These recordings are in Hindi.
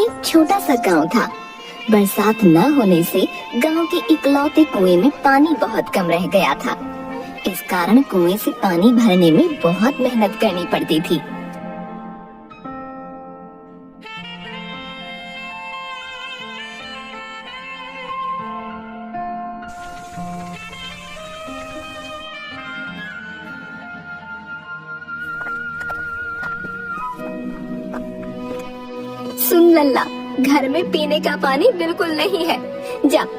एक छोटा सा गांव था। बरसात न होने से गांव के इकलौते कुएं में पानी बहुत कम रह गया था। इस कारण कुएं से पानी भरने में बहुत मेहनत करनी पड़ती थी। सुन लल्ला, घर में पीने का पानी बिल्कुल नहीं है।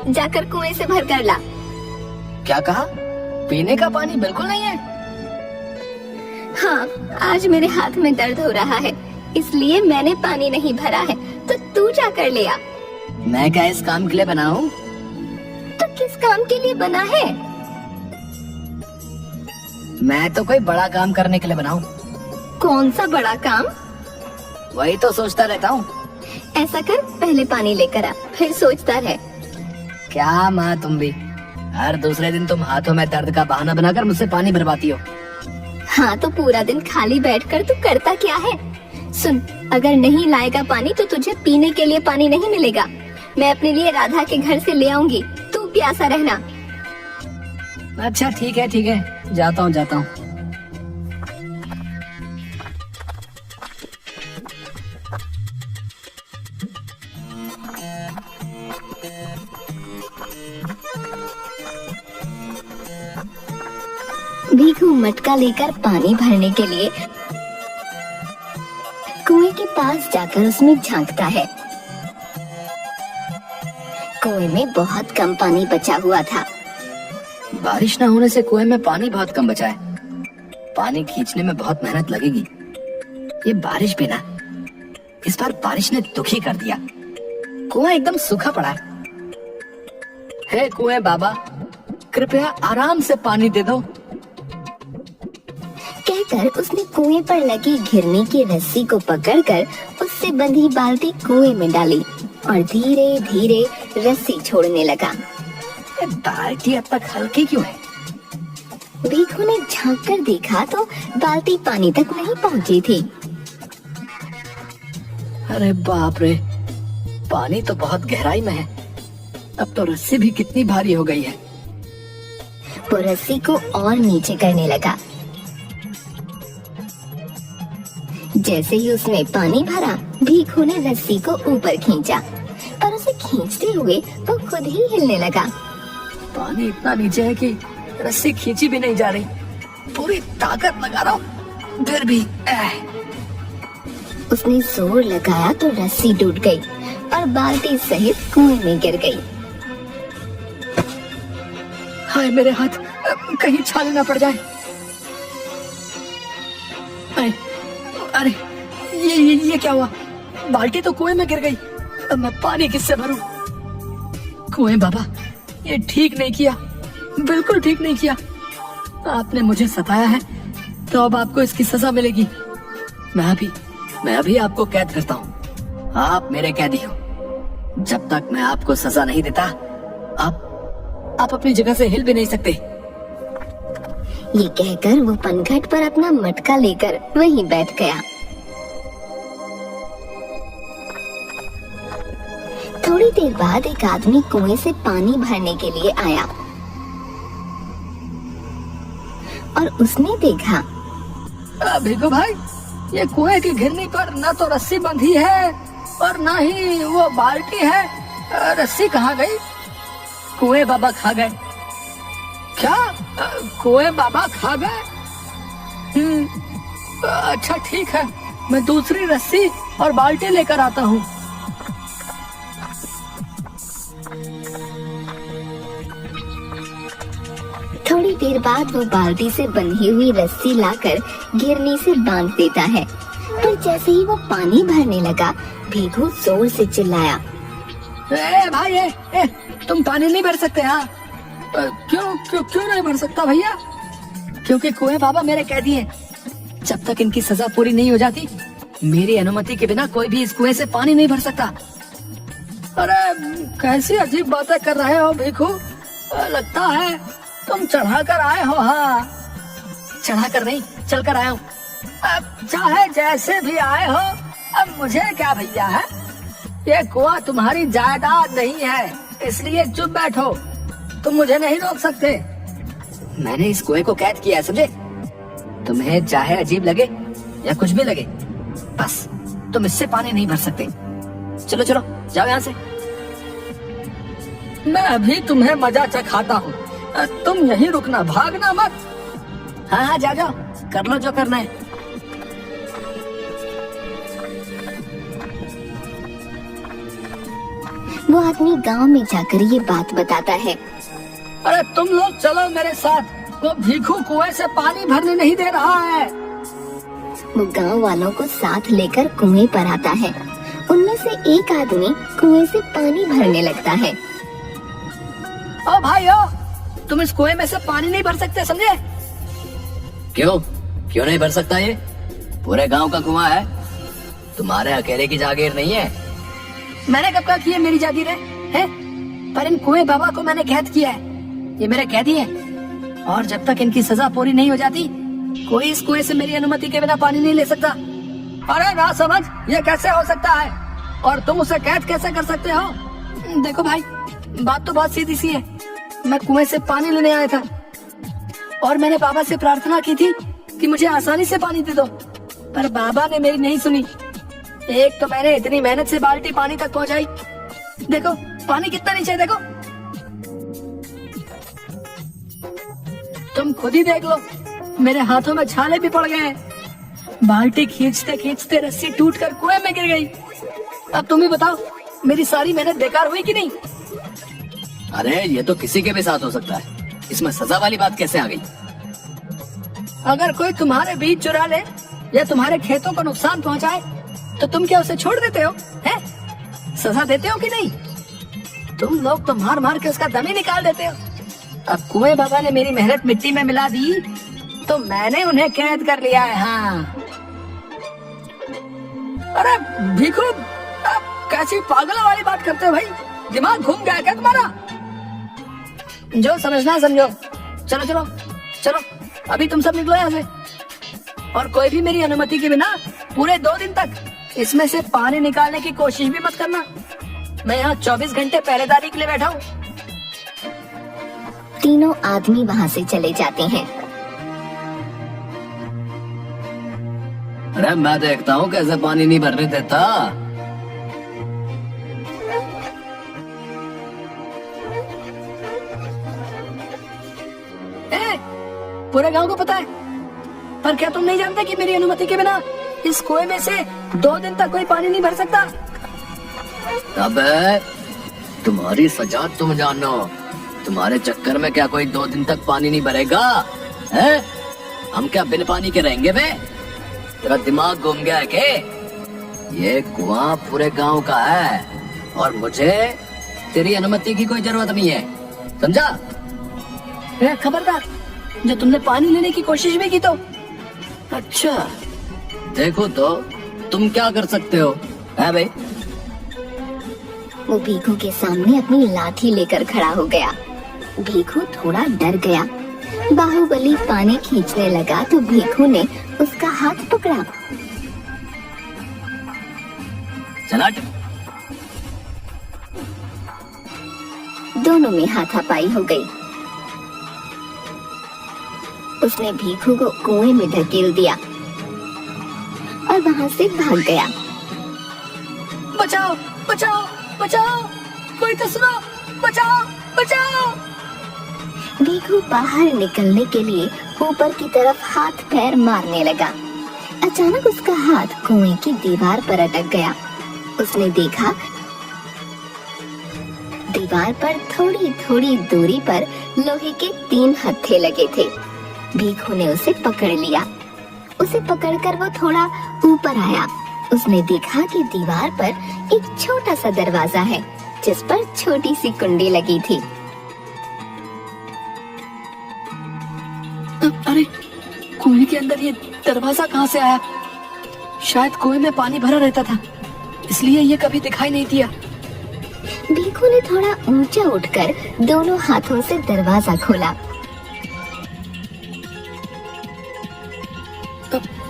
जाकर कुएं से भर कर ला। क्या कहा? पीने का पानी बिल्कुल नहीं है? हाँ, आज मेरे हाथ में दर्द हो रहा है, इसलिए मैंने पानी नहीं भरा है। तो तू जाकर ले आ। मैं क्या इस काम के लिए बना हूँ? तो किस काम के लिए बना है? मैं तो कोई बड़ा काम करने के लिए बना हूँ। कौन सा बड़ा काम? वही तो सोचता रहता हूँ। ऐसा कर, पहले पानी लेकर आ, फिर सोचता रह। क्या माँ, तुम भी हर दूसरे दिन तुम हाथों में दर्द का बहाना बनाकर मुझसे पानी भरवाती हो। हाँ, तो पूरा दिन खाली बैठकर तू करता क्या है? सुन, अगर नहीं लाएगा पानी तो तुझे पीने के लिए पानी नहीं मिलेगा। मैं अपने लिए राधा के घर से ले आऊंगी, तू प्यासा रहना। अच्छा ठीक है, जाता हूँ। भीखू मटका लेकर पानी भरने के लिए कुएं के पास जाकर उसमें झांकता है। कुएं में बहुत कम पानी बचा हुआ था। बारिश न होने से कुएं में पानी बहुत कम बचा है। पानी खींचने में बहुत मेहनत लगेगी। ये बारिश भी ना, इस बार बारिश ने दुखी कर दिया। कुआं एकदम सूखा पड़ा है। हे कुएं बाबा, कृपया आराम से पानी दे दो। कहकर उसने कुएं पर लगी घिरनी की रस्सी को पकड़कर उससे बंधी बाल्टी कुएं में डाली और धीरे धीरे रस्सी छोड़ने लगा। बाल्टी अब तक हल्की क्यों है? भीखू ने झांक कर देखा तो बाल्टी पानी तक नहीं पहुंची थी। अरे बाप रे, पानी तो बहुत गहराई में है। अब तो रस्सी भी कितनी भारी हो गई है। वो रस्सी को और नीचे करने लगा। जैसे ही उसने पानी भरा, भीखू ने रस्सी को ऊपर खींचा, पर उसे खींचते हुए वो खुद ही हिलने लगा। पानी इतना नीचे है कि रस्सी खींची भी नहीं जा रही। पूरी ताकत लगा रहा हूँ, फिर भी उसने जोर लगाया तो रस्सी टूट गई और बाल्टी सहित कुएं में गिर गई। हाय मेरे हाथ, कहीं छाले ना पड़ जाए। अरे ये क्या हुआ? बाल्टी तो कुएं में गिर गई। अब मैं पानी किससे भरूं? कुएं बाबा, ये ठीक नहीं किया, बिल्कुल ठीक नहीं किया। आपने मुझे सताया है तो अब आपको इसकी सजा मिलेगी। मैं अभी आपको कैद करता हूँ। आप मेरे कैदी हो। जब तक मैं आपको सजा नहीं देता, आप अपनी जगह से हिल भी नहीं सकते। ये कहकर वो पनघट पर अपना मटका लेकर वहीं बैठ गया। थोड़ी देर बाद एक आदमी कुएं से पानी भरने के लिए आया और उसने देखा, भिगू भाई, ये कुएं की घिरनी पर न तो रस्सी बंधी है और न ही वो बाल्टी है। रस्सी कहाँ गई? कुएं बाबा खा गए। क्या? कुएं बाबा खा गए? अच्छा ठीक है, मैं दूसरी रस्सी और बाल्टी लेकर आता हूँ। थोड़ी देर बाद वो बाल्टी से बंधी हुई रस्सी लाकर घिरनी से बांध देता है, पर जैसे ही वो पानी भरने लगा, भीखू जोर से चिल्लाया, भाई, तुम पानी नहीं भर सकते? हाँ, क्यों नहीं भर सकता भैया? क्योंकि कुएं बाबा मेरे कैदी हैं। जब तक इनकी सजा पूरी नहीं हो जाती, मेरी अनुमति के बिना कोई भी इस कुएं से पानी नहीं भर सकता। अरे कैसी अजीब बातें कर रहे हो भीखू? लगता है तुम चढ़ा कर आए हो। हाँ, चढ़ा कर नहीं, चल कर आया हूँ। अब चाहे जैसे भी आए हो, अब मुझे क्या भैया है। ये कुआं तुम्हारी जायदाद नहीं है, इसलिए चुप बैठो। तुम मुझे नहीं रोक सकते। मैंने इस कुएं को कैद किया है, समझे? तुम्हें चाहे अजीब लगे या कुछ भी लगे, बस तुम इससे पानी नहीं भर सकते। चलो चलो जाओ यहाँ से। मैं अभी तुम्हें मजा चखाता हूँ, तुम यहीं रुकना, भागना मत। हाँ हाँ जाओ जाओ, कर लो जो करना है। वो आदमी गांव में जाकर ये बात बताता है। अरे तुम लोग चलो मेरे साथ, वो भीखू कुएं से पानी भरने नहीं दे रहा है। वो गांव वालों को साथ लेकर कुएं पर आता है। उनमें से एक आदमी कुएं से पानी भरने लगता है। ओ भाई ओ, तुम इस कुएं में से पानी नहीं भर सकते, समझे? क्यों क्यों नहीं भर सकता? ये पूरे गांव का कुआं है, तुम्हारे अकेले की जागीर नहीं है। मैंने कब कहा कि ये मेरी जागीर है? पर इन कुएं बाबा को मैंने कैद किया है, ये मेरे कैदी हैं। और जब तक इनकी सजा पूरी नहीं हो जाती, कोई इस कुएं से मेरी अनुमति के बिना पानी नहीं ले सकता। अरे ना समझ, ये कैसे हो सकता है? और तुम उसे कैद कैसे कर सकते हो? देखो भाई, बात तो बहुत सीधी सी है। मैं कुएं से पानी लेने आया था और मैंने बाबा से प्रार्थना की थी कि मुझे आसानी से पानी दे दो, पर बाबा ने मेरी नहीं सुनी। एक तो मैंने इतनी मेहनत से बाल्टी पानी तक पहुंचाई, देखो पानी कितना नीचे है, देखो। तुम खुद ही देख लो, मेरे हाथों में छाले भी पड़ गए हैं। बाल्टी खींचते खींचते रस्सी टूटकर कुएं में गिर गई। अब तुम ही बताओ, मेरी सारी मेहनत बेकार हुई कि नहीं? अरे ये तो किसी के भी साथ हो सकता है, इसमें सजा वाली बात कैसे आ गई? अगर कोई तुम्हारे बीज चुरा ले या तुम्हारे खेतों को नुकसान पहुंचाए, तो तुम क्या उसे छोड़ देते हो? हैं? सजा देते हो कि नहीं? तुम लोग तो मार मार के उसका दम ही निकाल देते हो। अब कुएं बाबा ने मेरी मेहनत मिट्टी में मिला दी, तो मैंने उन्हें कैद कर लिया है। हाँ। अरे भीखू, आप कैसी पागलों वाली बात करते हो भाई? दिमाग घूम गया क्या तुम्हारा? जो समझना है समझो। चलो चलो चलो, अभी तुम सब निकलो यहाँ से। और कोई भी मेरी अनुमति के बिना पूरे 2 दिन तक इसमें से पानी निकालने की कोशिश भी मत करना। मैं यहाँ 24 घंटे पहरेदारी के लिए बैठा हूँ। तीनों आदमी वहाँ से चले जाते हैं। अरे मैं देखता हूँ कैसे पानी नहीं भरने देता। पूरे गांव को पता है, पर क्या तुम नहीं जानते कि मेरी अनुमति के बिना इस कुएं में से 2 दिन तक कोई पानी नहीं भर सकता? अबे तुम्हारी सजा तुम जानो, तुम्हारे चक्कर में क्या कोई 2 दिन तक पानी नहीं भरेगा? हैं? हम क्या बिन पानी के रहेंगे बे? तेरा दिमाग घूम गया है के? ये कुआं पूरे गांव का है और मुझे तेरी अनुमति की कोई जरूरत नहीं है, समझा? खबरदार, जो तुमने पानी लेने की कोशिश भी की तो। अच्छा देखो तो तुम क्या कर सकते हो, है भाई? वो भीखू के सामने अपनी लाठी लेकर खड़ा हो गया। भीखू थोड़ा डर गया। बाहुबली पानी खींचने लगा तो भीखू ने उसका हाथ पकड़ा। चल हट। दोनों में हाथापाई हो गई। उसने भीखू को कुएं में धकेल दिया और वहाँ से भाग गया। बचाओ बचाओ बचाओ, कोई तो सुनो, बचाओ बचाओ। भीखू बाहर निकलने के लिए ऊपर की तरफ हाथ पैर मारने लगा। अचानक उसका हाथ कुएं की दीवार पर अटक गया। उसने देखा दीवार पर थोड़ी थोड़ी दूरी पर लोहे के 3 हत्थे लगे थे। भीखू ने उसे पकड़ लिया। उसे पकड़कर वो थोड़ा ऊपर आया। उसने देखा कि दीवार पर एक छोटा सा दरवाजा है जिस पर छोटी सी कुंडी लगी थी। अरे कुएं के अंदर ये दरवाजा कहाँ से आया? शायद कुएं में पानी भरा रहता था, इसलिए ये कभी दिखाई नहीं दिया। भीखू ने थोड़ा ऊंचा उठकर दोनों हाथों से दरवाजा खोला।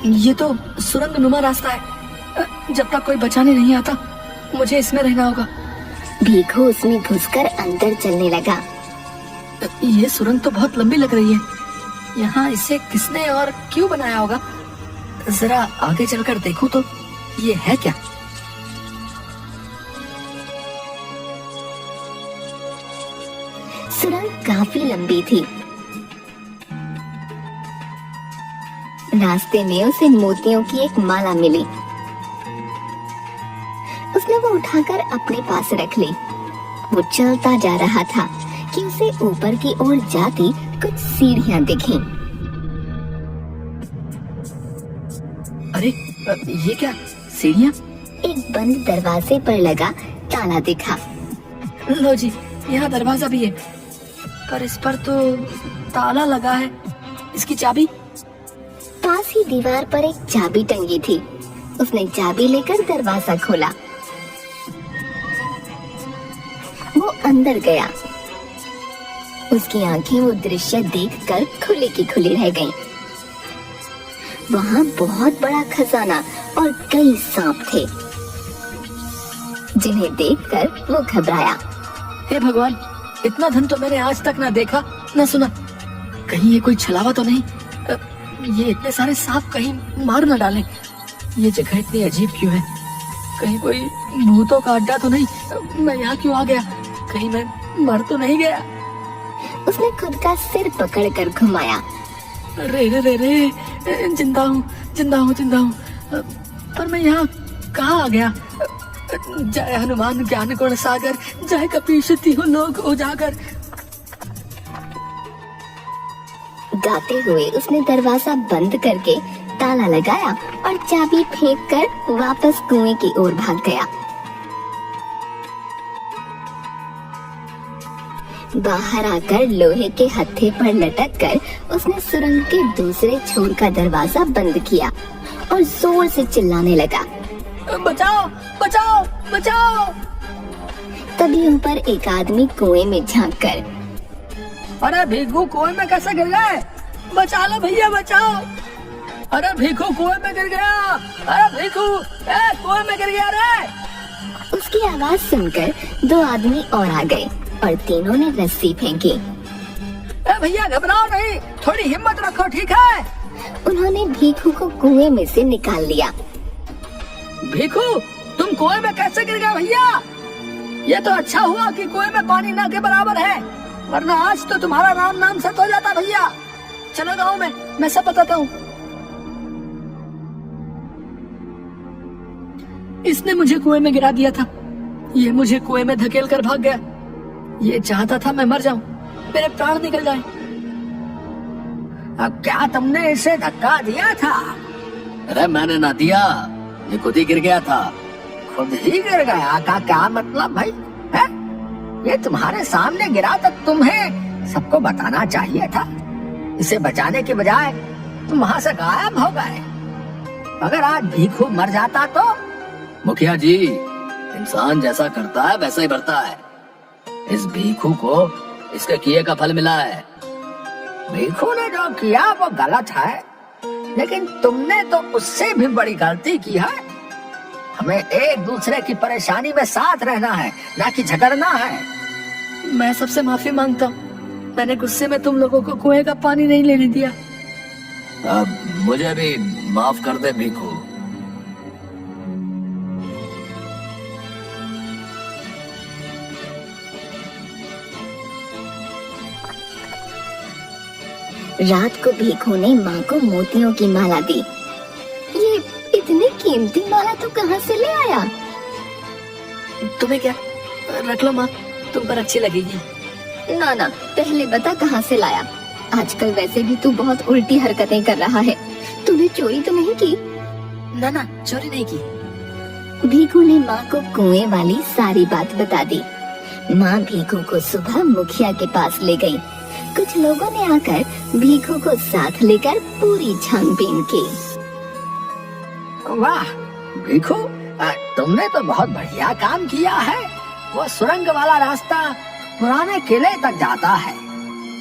ये तो सुरंग नुमा रास्ता है। जब तक कोई बचाने नहीं आता, मुझे इसमें रहना होगा। भीखू उसमें घुसकर अंदर चलने लगा। ये सुरंग तो बहुत लंबी लग रही है। यहाँ इसे किसने और क्यों बनाया होगा? जरा आगे चलकर देखूं तो ये है क्या? सुरंग काफी लंबी थी। रास्ते में उसे मोतियों की एक माला मिली। उसने वो उठाकर अपने पास रख ली। वो चलता जा रहा था कि उसे ऊपर की ओर जाती कुछ सीढ़ियां दिखीं। अरे ये क्या सीढ़ियां? एक बंद दरवाजे पर लगा ताला दिखा। लो जी, यहाँ दरवाजा भी है, पर इस पर तो ताला लगा है। इसकी चाबी? पास ही दीवार पर एक चाबी टंगी थी। उसने चाबी लेकर दरवाजा खोला। वो अंदर गया। उसकी आंखें वो दृश्य देखकर खुली की खुली रह गईं। वहाँ बहुत बड़ा खजाना और कई सांप थे, जिन्हें देखकर वो घबराया। हे भगवान, इतना धन तो मैंने आज तक ना देखा ना सुना। कहीं ये कोई छलावा तो नहीं? ये इतने सारे सांप कहीं मार न डालें। ये जगह इतनी अजीब क्यों है? कहीं कोई भूतों का अड्डा तो नहीं? मैं यहाँ क्यों आ गया? कहीं मैं मर तो नहीं गया? उसने खुद का सिर पकड़कर घुमाया। रे रे रे रे, जिंदा हूँ जिंदा हूँ जिंदा हूँ। पर मैं यहाँ कहाँ आ गया? जय हनुमान ज्ञान गुण सागर, जय कपीश तिहु लोक उजागर। गाते हुए उसने दरवाजा बंद करके ताला लगाया और चाबी फेंककर वापस कुएं की ओर भाग गया। बाहर आकर लोहे के हत्थे पर लटककर उसने सुरंग के दूसरे छोर का दरवाजा बंद किया और जोर से चिल्लाने लगा, बचाओ बचाओ बचाओ। तभी ऊपर एक आदमी कुएं में झांककर, अरे भीखू कुएं में कैसे गिर गए? बचा लो भैया बचाओ। अरे भीखू कुएं में गिर गया। अरे भीखू कुएं में गिर गया रे। उसकी आवाज सुनकर दो आदमी और आ गए और तीनों ने रस्सी फेंकी। भैया घबराओ नहीं, थोड़ी हिम्मत रखो, ठीक है? उन्होंने भीखू को कुएं में से निकाल लिया। भीखू, तुम कुएं में कैसे गिर गए भैया? ये तो अच्छा हुआ कि कुएं में पानी ना के बराबर है, वरना आज तो तुम्हारा राम नाम सत हो जाता भैया। चलो गाँव में, मैं सब बताता हूँ। इसने मुझे कुएं में गिरा दिया था। ये मुझे कुएं में धकेल कर भाग गया। ये चाहता था मैं मर जाऊं, मेरे प्राण निकल जाएं। अब क्या तुमने इसे धक्का दिया था? अरे मैंने ना दिया, ये खुद ही गिर गया था। खुद ही गिर गया का क्या मतलब भाई? है? ये तुम्हारे सामने गिरा तो तुम्हें सबको बताना चाहिए था। इसे बचाने के बजाय तुम वहां से गायब हो गए। अगर आज भीखू मर जाता तो? मुखिया जी, इंसान जैसा करता है वैसा ही भरता है। इस भीखू को इसके किए का फल मिला है। भीखू ने जो किया वो गलत है, लेकिन तुमने तो उससे भी बड़ी गलती की है। हमें एक दूसरे की परेशानी में साथ रहना है, ना कि झगड़ना है। मैं सबसे माफी मांगता हूँ। मैंने गुस्से में तुम लोगों को कुएं का पानी नहीं लेने दिया। अब मुझे भी माफ कर दे भीखू। रात को भीखू ने माँ को मोतियों की माला दी। ये इतनी कीमती माला तो कहाँ से ले आया? तुम्हें क्या, रख लो माँ, तुम पर अच्छी लगेगी। ना ना, पहले बता कहाँ से लाया। आजकल वैसे भी तू बहुत उल्टी हरकतें कर रहा है। तूने चोरी तो नहीं की? ना ना, चोरी नहीं की। भीखू ने माँ को कुएं वाली सारी बात बता दी। माँ भीखू को सुबह मुखिया के पास ले गई। कुछ लोगों ने आकर भीखू को साथ लेकर पूरी छानबीन की। वाह भीखू, तुमने तो बहुत बढ़िया काम किया है। वो सुरंग वाला रास्ता पुराने किले तक जाता है।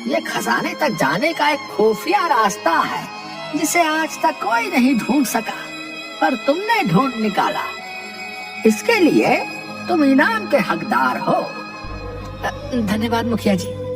ये खजाने तक जाने का एक खुफिया रास्ता है, जिसे आज तक कोई नहीं ढूंढ सका, पर तुमने ढूंढ निकाला। इसके लिए तुम इनाम के हकदार हो। धन्यवाद मुखिया जी।